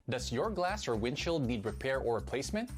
Does your glass or windshield need repair or replacement?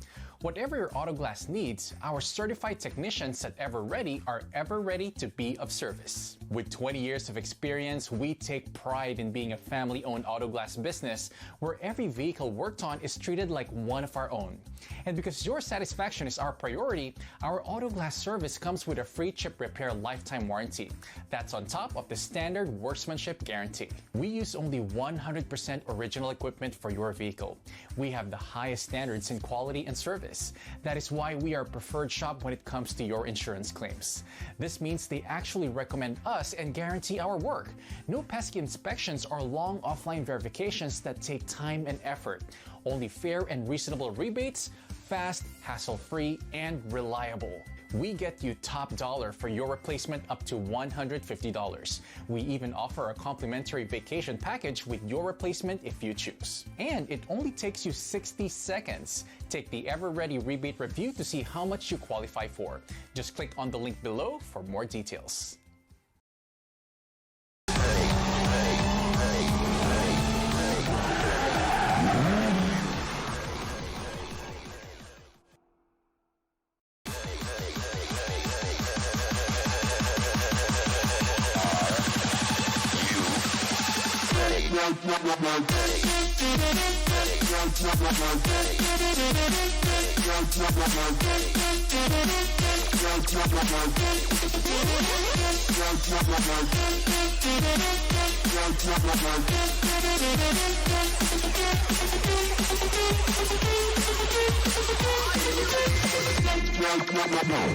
Whatever your auto glass needs, our certified technicians at Ever Ready are ever ready to be of service. With 20 years of experience, we take pride in being a family-owned auto glass business where every vehicle worked on is treated like one of our own. And because your satisfaction is our priority, our auto glass service comes with a free chip repair lifetime warranty. That's on top of the standard workmanship guarantee. We use only 100% original equipment for your vehicle. We have the highest standards in quality and service. That is why we are a preferred shop when it comes to your insurance claims. This means they actually recommend us and guarantee our work. No pesky inspections or long offline verifications that take time and effort. Only fair and reasonable rebates, fast, hassle-free, and reliable. We get you top dollar for your replacement up to $150. We even offer a complimentary vacation package with your replacement if you choose. And it only takes you 60 seconds. Take the Ever Ready rebate review to see how much you qualify for. Just click on the link below for more details.